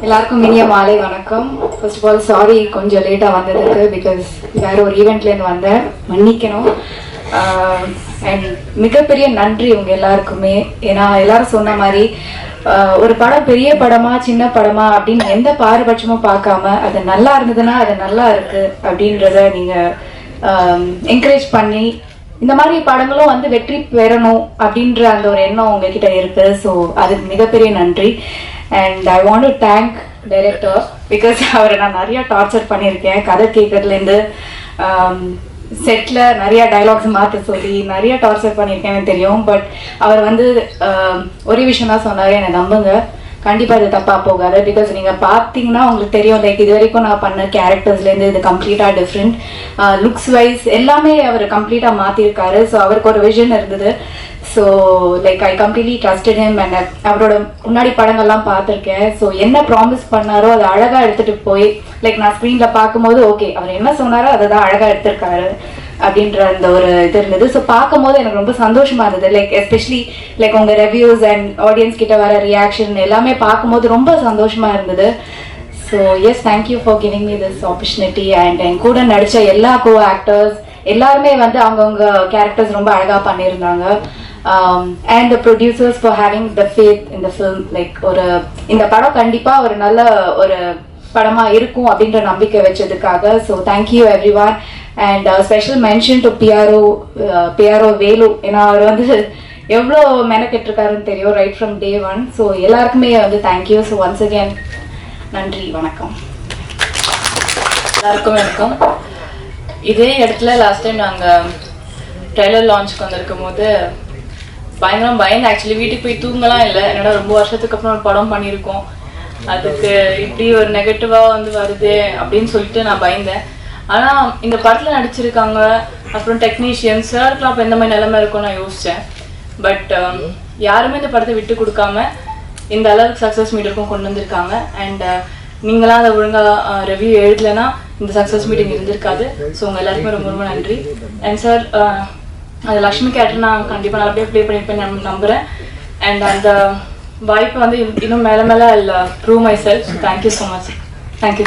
எல்லாருக்கும் இனிய மாலை வணக்கம். ஃபர்ஸ்ட் ஆஃப் ஆல் சாரி கொஞ்சம் லேட்டாக வந்ததுக்கு, பிகாஸ் வேற ஒரு ஈவெண்ட்லேருந்து வந்தேன், மன்னிக்கணும். அண்ட் மிகப்பெரிய நன்றி உங்க எல்லாருக்குமே. ஏன்னா எல்லாரும் சொன்ன மாதிரி ஒரு படம் பெரிய படமா சின்ன படமா அப்படின்னு எந்த பாரபட்சமும் பார்க்காம அது நல்லா இருந்ததுன்னா அது நல்லா இருக்கு அப்படின்றத நீங்க என்கரேஜ் பண்ணி இந்த மாதிரி படங்களும் வந்து வெற்றி பெறணும் அப்படின்ற அந்த ஒரு எண்ணம் உங்ககிட்ட இருக்கு. ஸோ அதுக்கு மிகப்பெரிய நன்றி. And I want to thank director, because அவரை நான் நிறைய டார்ச்சர் பண்ணியிருக்கேன். கதை கேட்கறதுலேருந்து செட்டில் நிறைய டைலாக்ஸ் மாற்ற சொல்லி நிறைய டார்ச்சர் பண்ணியிருக்கேன்னு தெரியும். பட் அவர் வந்து ஒரே விஷயம் தான் சொன்னார், என்னை நம்புங்க, கண்டிப்பாக இது தப்பாக போகாது. பிகாஸ் நீங்கள் பார்த்தீங்கன்னா உங்களுக்கு தெரியும், லைக் இது வரைக்கும் நான் பண்ண கேரக்டர்ஸ்லேருந்து இது கம்ப்ளீட்டாக டிஃப்ரெண்ட். லுக்ஸ் வைஸ் எல்லாமே அவர் கம்ப்ளீட்டாக மாற்றிருக்காரு. ஸோ அவருக்கு ஒரு விஷன் இருந்தது. So like I completely trusted him. And அவரோட முன்னாடி படங்கள்லாம் பார்த்துருக்கேன். ஸோ என்ன ப்ராமிஸ் பண்ணாரோ அதை அழகாக எடுத்துகிட்டு போய் லைக் நான் ஸ்க்ரீனில் பார்க்கும்போது ஓகே அவர் என்ன சொன்னாரோ அதை தான் அழகாக எடுத்திருக்காரு அப்படின்ற அந்த ஒரு இது இருந்தது. ஸோ பார்க்கும்போது எனக்கு ரொம்ப சந்தோஷமா இருந்தது. லைக் எஸ்பெஷலி லைக் உங்கள் ரிவ்யூஸ் அண்ட் ஆடியன்ஸ் கிட்ட வர ரியாக்ஷன் எல்லாமே பார்க்கும்போது ரொம்ப சந்தோஷமா இருந்தது. So yes, thank you for giving me this opportunity. And என் கூட நடித்த எல்லா கோ ஆக்டர்ஸ் எல்லாருமே வந்து அவங்கவுங்க கேரக்டர்ஸ் ரொம்ப அழகாக பண்ணியிருந்தாங்க. And the producers for having the faith in the film. Like ஒரு இந்த படம் கண்டிப்பாக ஒரு நல்ல ஒரு படமாக இருக்கும் அப்படின்ற நம்பிக்கை வச்சதுக்காக. So thank you everyone. And special mention to PRO Velu. ஏன்னா அவர் வந்து எவ்வளோ மெனக்கெட்டிருக்காருன்னு தெரியும் right from day one. So எல்லாருக்குமே வந்து தேங்க்யூ. ஸோ ஒன்ஸ் அகேன் நன்றி, வணக்கம். எல்லாருக்கும் வணக்கம். இதே இடத்துல லாஸ்ட் டைம் நாங்கள் ட்ரெய்லர் லான்ச்சுக்கு வந்திருக்கும் போது பயந்து ஆக்சுவலி வீட்டுக்கு போய் தூங்கலாம் இல்லை. என்னோட ரொம்ப வருஷத்துக்கு அப்புறம் ஒரு படம் பண்ணியிருக்கோம், அதுக்கு இப்படி ஒரு நெகட்டிவாக வந்து வருது அப்படின்னு சொல்லிட்டு நான் பயந்தேன். ஆனால் இந்த படத்தில் நடிச்சிருக்காங்க, அப்புறம் டெக்னீஷியன்ஸ் சாருக்குலாம் அப்போ எந்த மாதிரி நிலைமை இருக்கும்னு நான் யோசித்தேன். பட் யாருமே இந்த படத்தை விட்டு கொடுக்காம இந்த அளவுக்கு சக்ஸஸ் மீட்டருக்கும் கொண்டு வந்திருக்காங்க. அண்ட் நீங்களாம் அதை ஒழுங்காக ரிவ்யூ எழுதலைன்னா இந்த சக்ஸஸ் மீட்டிங் இருந்திருக்காது. ஸோ உங்கள் எல்லாருக்குமே ரொம்ப ரொம்ப நன்றி. அண்ட் சார் அது லக்ஷ்மி கேரக்டர் நான் கண்டிப்பாக நல்லபடியாக ப்ளே பண்ணியிருப்பேன் நம்புகிறேன். அண்ட் அந்த வாய்ப்பை வந்து இன்னும் மேலே இல்லை prove my self. So thank you so much.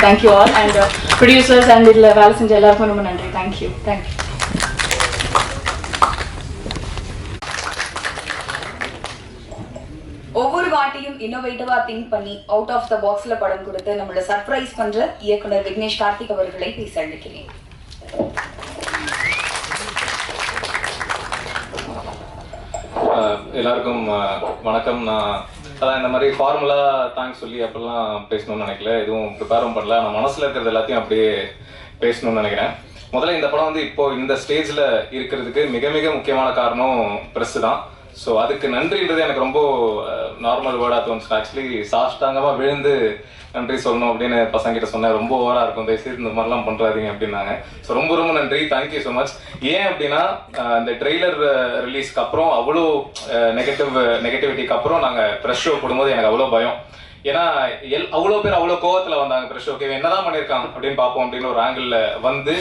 Thank you all. And producers and இதில் வேலை செஞ்ச எல்லாருக்கும் ரொம்ப நன்றி. தேங்க்யூ. ஒவ்வொரு வாட்டியும் இன்னோவேட்டிவா திங்க் பண்ணி அவுட் ஆஃப் த பாக்ஸ்ல படம் கொடுத்து நம்மள சர்ப்ரைஸ் பண்ற இயக்குனர் விக்னேஷ் கார்த்திக் அவர்களை பேச அழைக்கிறேன். எல்லாருக்கும் வணக்கம். நான் அதான் இந்த மாதிரி ஃபார்முலா தேங்க்ஸ் சொல்லி அப்படிலாம் பேசணும்னு நினைக்கல, எதுவும் ப்ரிப்பேரும் பண்ணல. நான் மனசில் இருக்கிறது எல்லாத்தையும் அப்படியே பேசணும்னு நினைக்கிறேன். முதல்ல இந்த படம் வந்து இப்போ இந்த ஸ்டேஜில் இருக்கிறதுக்கு மிக மிக முக்கியமான காரணம் ப்ரெஸ் தான். ஸோ அதுக்கு நன்றின்றது எனக்கு ரொம்ப நார்மல் வேர்டாக தோணுச்சு. ஆக்சுவலி சாஷ்டாங்கமாக விழுந்து நன்றி சொல்லணும் அப்படின்னு பசங்கிட்ட சொன்னேன். ரொம்ப ஓவராக இருக்கும், தயவுசெய்து இந்த மாதிரிலாம் பண்ணுறாதீங்க அப்படின்னாங்க. ஸோ ரொம்ப ரொம்ப நன்றி, தேங்க்யூ ஸோ மச். ஏன் அப்படின்னா இந்த ட்ரெய்லர் ரிலீஸ்க்கு அப்புறம் அவ்வளோ நெகட்டிவிட்டிக்கு அப்புறம் நாங்கள் ப்ரெஷ் ஷோ போடும்போது எனக்கு அவ்வளோ பயம். ஏன்னா அவ்வளோ பேர் அவ்வளோ கோவத்தில் வந்தாங்க ப்ரெஷ் ஷோக்கு, என்னதான் பண்ணியிருக்காங்க அப்படின்னு பார்ப்போம் அப்படின்னு ஒரு ஆங்கிளில் வந்து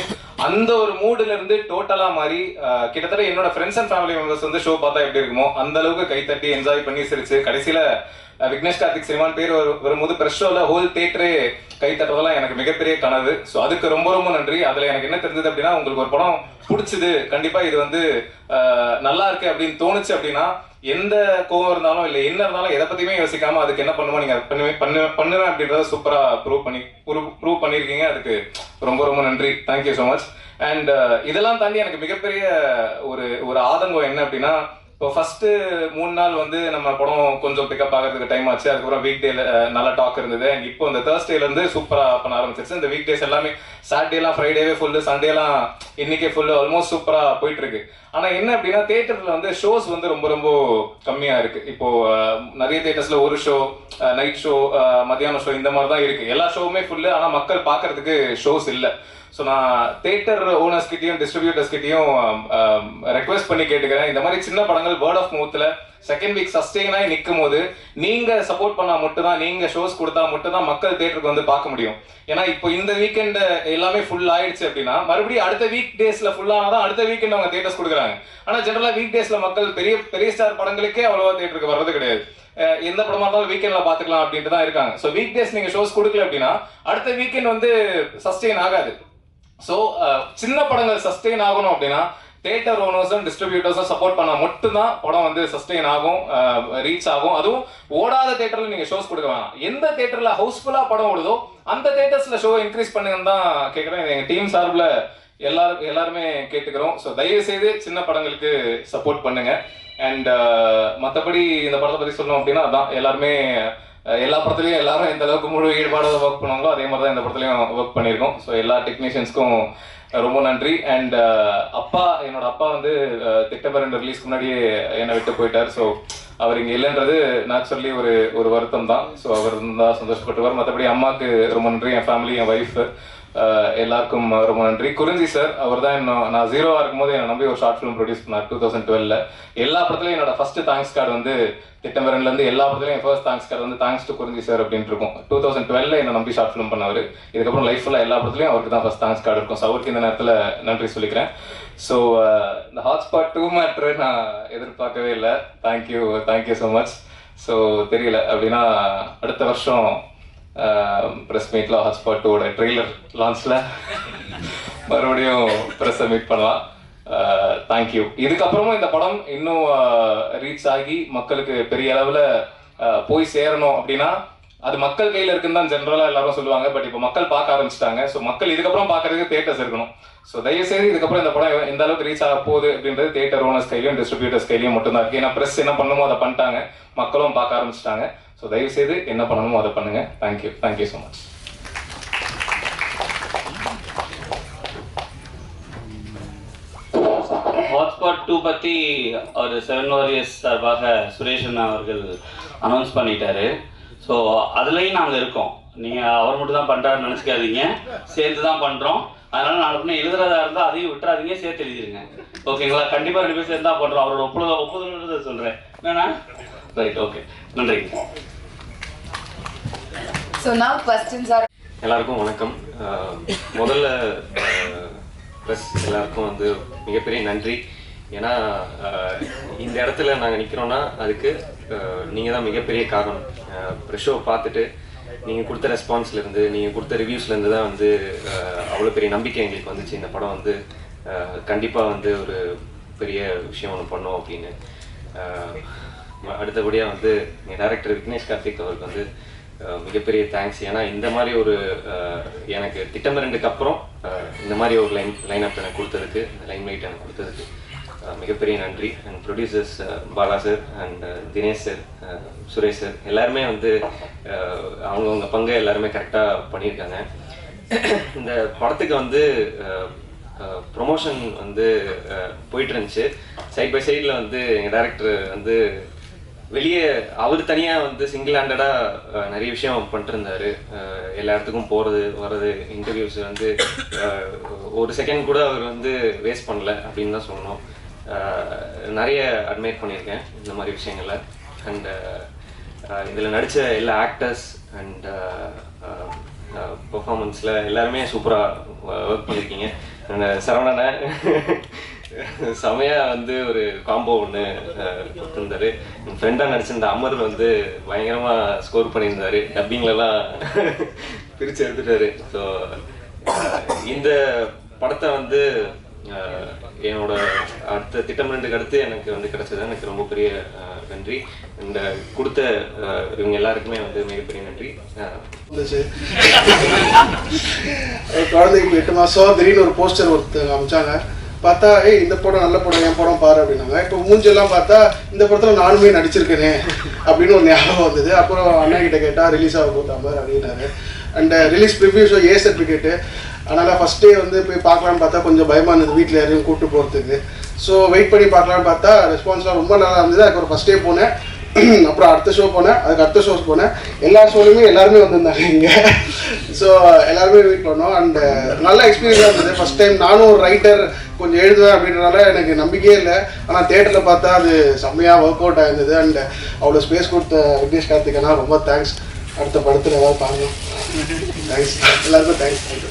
அந்த ஒரு மூடுல இருந்து டோட்டலா மாறி கிட்டத்தட்ட என்னோட ஃப்ரெண்ட்ஸ் அண்ட் ஃபேமிலி மெம்பர்ஸ் வந்து ஷோ பார்த்தா எப்படி இருக்குமோ அந்த அளவுக்கு கைத்தட்டி என்ஜாய் பண்ணி சிரிச்சு கடைசியில விக்னேஷ் கார்த்திக் சினிமான் பேர் வரும்போது ப்ரெஷ் ஷோல ஹோல் தியேட்டரே கை தட்டுறதெல்லாம் எனக்கு மிகப்பெரிய கனவு. ஸோ அதுக்கு ரொம்ப ரொம்ப நன்றி. அதுல எனக்கு என்ன தெரிஞ்சது அப்படின்னா, உங்களுக்கு ஒரு படம் பிடிச்சது, கண்டிப்பா இது வந்து நல்லா இருக்கு அப்படின்னு தோணுச்சு அப்படின்னா எந்த கோவம் இருந்தாலும் இல்லை என்ன இருந்தாலும் எதை பத்தியுமே யோசிக்காம அதுக்கு என்ன பண்ணுவோம் நீங்க பண்ணுவேன் அப்படின்றத சூப்பரா ப்ரூவ் பண்ணிருக்கீங்க. அதுக்கு ரொம்ப ரொம்ப நன்றி, தேங்க்யூ ஸோ மச். அண்ட் இதெல்லாம் தாண்டி எனக்கு மிகப்பெரிய ஒரு ஆதங்கம் என்ன அப்படின்னா, இப்போ ஃபர்ஸ்ட் 3 நாள் வந்து நம்ம படம் கொஞ்சம் பிக்கப் ஆகிறதுக்கு டைம் ஆச்சு. அதுக்கப்புறம் வீக் டேல நல்ல டாக் இருந்தது. அண்ட் இப்போ இந்த தேர்ஸ்டேல இருந்து சூப்பரா பண்ண ஆரம்பிச்சிருச்சு. இந்த வீக் டேஸ் எல்லாமே சாட்டர்டேலாம் ஃப்ரைடேவே ஃபுல்லு, சண்டேலாம் இன்னைக்கே ஃபுல்லு, ஆல்மோஸ்ட் சூப்பரா போயிட்டு இருக்கு. ஆனா என்ன அப்படின்னா தியேட்டர்ல வந்து ஷோஸ் வந்து ரொம்ப ரொம்ப கம்மியா இருக்கு. இப்போ நிறைய தியேட்டர்ஸ்ல ஒரு ஷோ, நைட் ஷோ, மத்தியான ஷோ இந்த மாதிரி தான் இருக்கு. எல்லா ஷோவுமே ஃபுல்லு, ஆனா மக்கள் பாக்குறதுக்கு ஷோஸ் இல்லை. ஸோ நான் தியேட்டர் ஓனர்ஸ் கிட்டையும் டிஸ்ட்ரிபியூட்டர்ஸ் கிட்டையும் ரெக்வெஸ்ட் பண்ணி கேட்டுக்கிறேன், இந்த மாதிரி சின்ன படங்கள் வேர்ட் ஆஃப் மவுத்தில் செகண்ட் வீக் சஸ்டெயின் ஆகி நிற்கும் போது நீங்க சப்போர்ட் பண்ணா மட்டும் தான், நீங்க ஷோஸ் கொடுத்தா மட்டும் தான் மக்கள் தியேட்டருக்கு வந்து பார்க்க முடியும். ஏன்னா இப்போ இந்த வீக்கெண்ட் எல்லாமே ஃபுல் ஆயிடுச்சு அப்படின்னா மறுபடியும் அடுத்த வீக் டேஸ்ல ஃபுல்லானதான் அடுத்த வீக்கெண்ட் அவங்க தியேட்டர்ஸ் கொடுக்குறாங்க. ஆனா ஜெனரலா வீக் டேஸ்ல மக்கள் பெரிய பெரிய ஸ்டார் படங்களுக்கே அவ்வளவா தியேட்டருக்கு வர்றது கிடையாது. எந்த படமா இருந்தாலும் வீக்கெண்ட்ல பாத்துக்கலாம் அப்படின்ட்டு தான் இருக்காங்க. ஸோ வீக் டேஸ் நீங்க ஷோஸ் கொடுக்கல அப்படின்னா அடுத்த வீக்கெண்ட் வந்து சஸ்டெயின் ஆகாது. ஸோ சின்ன படங்கள் சஸ்டெயின் ஆகணும் அப்படின்னா தியேட்டர் ஓனர்ஸும் டிஸ்ட்ரிபியூட்டர்ஸும் சப்போர்ட் பண்ணா மட்டும்தான் படம் வந்து சஸ்டெயின் ஆகும், ரீச் ஆகும். அதுவும் ஓடாத தியேட்டர்ல நீங்க ஷோஸ் கொடுக்க வேணாம். எந்த தியேட்டர்ல ஹவுஸ்ஃபுல்லா படம் ஓடுதோ அந்த தியேட்டர்ஸ்ல ஷோ இன்க்ரீஸ் பண்ணுங்கன்னு தான் கேட்குறேன். எங்க டீம் சார்பில் எல்லாருமே கேட்டுக்கிறோம். ஸோ தயவு செய்து சின்ன படங்களுக்கு சப்போர்ட் பண்ணுங்க. அண்ட் மற்றபடி இந்த படத்தை பத்தி சொல்லணும் அப்படின்னா அதான், எல்லாருமே எல்லா படத்துலையும் எல்லாரும் எந்த அளவுக்கு முழு ஈடுபாடோட ஒர்க் பண்ணுவாங்களோ அதே மாதிரி தான் இந்த படத்துலையும் ஒர்க் பண்ணியிருக்கோம். ஸோ எல்லா டெக்னீஷியன்ஸ்க்கும் ரொம்ப நன்றி. அண்ட் என்னோட அப்பா வந்து திட்டமிரண்டு ரிலீஸ்க்கு முன்னாடியே என்னை விட்டு போயிட்டார். ஸோ அவர் இங்கே இல்லைன்றது நேச்சுரலி ஒரு வருத்தம் தான். ஸோ அவர் தான் சந்தோஷப்பட்டுவார். மற்றபடி அம்மாவுக்கு ரொம்ப நன்றி, என் ஃபேமிலி, என் ஒய்ஃப் எல்லாருக்கும் ரொம்ப நன்றி. குறிஞ்சி சார், அவர் தான் நான் 0-ஆ இருக்கும்போது என்னை நம்பி ஒரு ஷார்ட் ஃபிலிம் ப்ரொடியூஸ் பண்ணார் 2012. எல்லா படத்துலையும் என்னோட ஃபர்ஸ்ட் தேங்க்ஸ் கார்டு வந்து திட்டமிரன்லேருந்து எல்லா படத்துலையும் ஃபர்ஸ்ட் தேங்க்ஸ் கார்டு வந்து தேங்க்ஸ் டு குறிஞ்சி சார் அப்படின்ட்டு இருக்கும். 2012 என்னை நம்பி ஷார்ட் ஃபிலிம் பண்ணவர். இதுக்கப்புறம் லைஃப் ஃபுல்லாக எல்லா படத்துலையும் அவருக்கு தான் ஃபர்ஸ்ட் தேங்க்ஸ் கார்டு இருக்கும். ஸோ அவருக்கு இந்த நேரத்தில் நன்றி சொல்லிக்கிறேன். ஸோ இந்த ஹாட்ஸ்பாட் 2 மேட்ரு நான் எதிர்பார்க்கவே இல்லை. Thank you so much. ஸோ தெரியல அப்படின்னா அடுத்த வருஷம் ப்ரெஸ் மீட்டில் ஹாட்ஸ்பாட் 2ஓட ட்ரெய்லர் லான்ச்சில் மறுபடியும் ப்ரெஸ்ஸை மீட் பண்ணலாம். தேங்க்யூ. இதுக்கப்புறமும் இந்த படம் இன்னும் ரீச் ஆகி மக்களுக்கு பெரிய அளவில் போய் சேரணும் அப்படின்னா அது மக்கள் கையில் இருக்குன்னு தான் ஜென்ரலாக எல்லாரும் சொல்லுவாங்க. பட் இப்போ மக்கள் பார்க்க ஆரம்பிச்சிட்டாங்க. ஸோ மக்கள் இதுக்கப்புறம் பார்க்கறதுக்கு தியேட்டர்ஸ் இருக்கணும். ஸோ தயவுசெய்து இதுக்கப்புறம் இந்த படம் எந்த அளவுக்கு ரீச் ஆக போகுது அப்படின்றது தியேட்டர் ஓனர்ஸ் கையிலையும் டிஸ்ட்ரிபியூட்டர்ஸ் கையிலையும் மட்டும்தான் இருக்கு. ஏன்னா ப்ரெஸ் என்ன பண்ணணுமோ அதை பண்ணிட்டாங்க, மக்களும் பார்க்க ஆரம்பிச்சிட்டாங்க. ஸோ தயவுசெய்து என்ன பண்ணணுமோ அதை பண்ணுங்க. Thank you so much. ஹாட்ஸ்பாட் 2 பற்றி ஒரு 7 வாரியர்ஸ் சார்பாக சுரேஷ் அண்ணா அவர்கள் அனௌன்ஸ் பண்ணிட்டாரு. ஸோ அதுலேயும் நாங்கள் இருக்கோம். நீங்கள் அவர் மட்டும் தான் பண்ணுறாருன்னு நினச்சிக்காதீங்க, சேர்த்து தான் பண்ணுறோம். அதனால் நாலு பண்ண எழுதுறதா இருந்தால் அதையும் விட்டுறாதீங்க, சேர்த்து எழுதிருங்க. ஓகேங்களா? கண்டிப்பாக 2 பேர் சேர்ந்து தான் பண்ணுறோம். அவரோட ஒப்புதல்ன்றதை சொல்கிறேன். என்னண்ணா? ரைட், ஓகே, நன்றி. So now questions are. எல்லாருக்கும் வணக்கம். முதல்ல ப்ரெஸ் எல்லாருக்கும் வந்து மிகப்பெரிய நன்றி. ஏன்னா இந்த இடத்துல நாங்கள் நிற்கிறோன்னா அதுக்கு நீங்கள் தான் மிகப்பெரிய காரணம். ப்ரெஷ் ஷோ பார்த்துட்டு நீங்கள் கொடுத்த ரெஸ்பான்ஸ்லேருந்து, நீங்கள் கொடுத்த ரிவ்யூஸ்லேருந்து தான் வந்து அவ்வளோ பெரிய நம்பிக்கை எங்களுக்கு வந்துச்சு. இந்த படம் வந்து கண்டிப்பாக வந்து ஒரு பெரிய விஷயம் ஒன்று பண்ணோம் அப்படின்னு. அடுத்தபடியாக வந்து எங்கள் டைரக்டர் விக்னேஷ் கார்த்திக் அவருக்கு வந்து மிகப்பெரிய தேங்க்ஸ். ஏன்னா இந்த மாதிரி ஒரு எனக்கு திட்டமிரண்டுக்கு அப்புறம் இந்த மாதிரி ஒரு லைன் அப் எனக்கு கொடுத்ததுக்கு, இந்த லைன் லைட் எனக்கு கொடுத்ததுக்கு மிகப்பெரிய நன்றி. And producers Bala sir and Dinesh sir, Suresh sir எல்லாருமே வந்து அவங்கவுங்க பங்கை எல்லாருமே கரெக்டாக பண்ணியிருக்காங்க. இந்த படத்துக்கு வந்து ப்ரொமோஷன் வந்து போயிட்டு இருந்துச்சு. சைட் பை சைடில் வந்து எங்கள் டைரக்டர் வந்து வெளியே அவர் தனியாக வந்து சிங்கிள் ஹேண்டடாக நிறைய விஷயம் பண்ணிட்டுருந்தாரு. எல்லா இடத்துக்கும் போகிறது வர்றது, இன்டர்வியூஸ் வந்து ஒரு செகண்ட் கூட அவர் வந்து வேஸ்ட் பண்ணல அப்படின்னு தான் சொல்லணும். நிறைய அட்மையர் பண்ணியிருக்கேன் இந்த மாதிரி விஷயங்களில். அண்ட் இதில் நடித்த எல்லா ஆக்டர்ஸ் அண்ட் பெர்ஃபார்மன்ஸில் எல்லாருமே சூப்பராக ஒர்க் பண்ணியிருக்கீங்க. சரவணனை செமையாக வந்து ஒரு காம்போ ஒன்று கொடுத்துருந்தாரு. என் ஃப்ரெண்டாக நடிச்சிருந்த அமர் வந்து பயங்கரமாக ஸ்கோர் பண்ணியிருந்தாரு. டப்பிங்லலாம் பிரித்து எடுத்துட்டாரு. ஸோ இந்த படத்தை வந்து என்னோட அடுத்த திட்டமிரண்டுக்கு அடுத்து எனக்கு வந்து கிடைச்சது எனக்கு ரொம்ப பெரிய நன்றி. இந்த கொடுத்த இவங்க எல்லாருக்குமே வந்து மிகப்பெரிய நன்றி. குழந்தைக்கு 8 மாதம் திடீர்னு ஒரு போஸ்டர் ஒருத்தர் அமைச்சாங்க. பார்த்தா இந்த படம் நல்ல படம், என் படம் பாரு அப்படின்னாங்க. இப்போ மூஞ்செல்லாம் பார்த்தா இந்த படத்தில் நானுமே நடிச்சிருக்கேனே அப்படின்னு ஒரு ஞாபகம் வந்தது. அப்புறம் அண்ணா கிட்ட கேட்டால் ரிலீஸ் ஆக போதாம அப்படின்னாரு. And release preview show A certificate, அதனால் ஃபஸ்ட்டே வந்து போய் பார்க்கலான்னு பார்த்தா கொஞ்சம் பயமாக இருந்தது வீட்டில் யாரையும் கூப்பிட்டு போகிறதுக்கு. ஸோ வெயிட் பண்ணி பார்க்கலான்னு பார்த்தா ரெஸ்பான்ஸ்லாம் ரொம்ப நல்லா இருந்தது. அதுக்கப்புறம் ஃபஸ்ட்டே போனேன், அப்புறம் அடுத்த ஷோ போனேன், அதுக்கு அடுத்த ஷோஸ் போனேன். எல்லா ஷோலையுமே எல்லாருமே வந்திருந்தாங்க இங்கே. ஸோ எல்லாருமே வெயிட் பண்ணோம். அண்ட் நல்ல எக்ஸ்பீரியன்ஸாக இருந்தது. ஃபஸ்ட் டைம் நானும் ஒரு ரைட்டர் கொஞ்சம் எழுதுவேன் அப்படின்றனால எனக்கு நம்பிக்கையே இல்லை. ஆனால் தேட்டரில் பார்த்தா அது செம்மையாக ஒர்க் அவுட் ஆயிருந்தது. அண்ட் அவ்வளோ ஸ்பேஸ் கொடுத்த விக்னேஷ் கார்த்திகனா ரொம்ப தேங்க்ஸ். அடுத்த படத்தில் ஏதாவது பாருங்கள். தேங்க்ஸ், எல்லாருக்கும் தேங்க்ஸ்.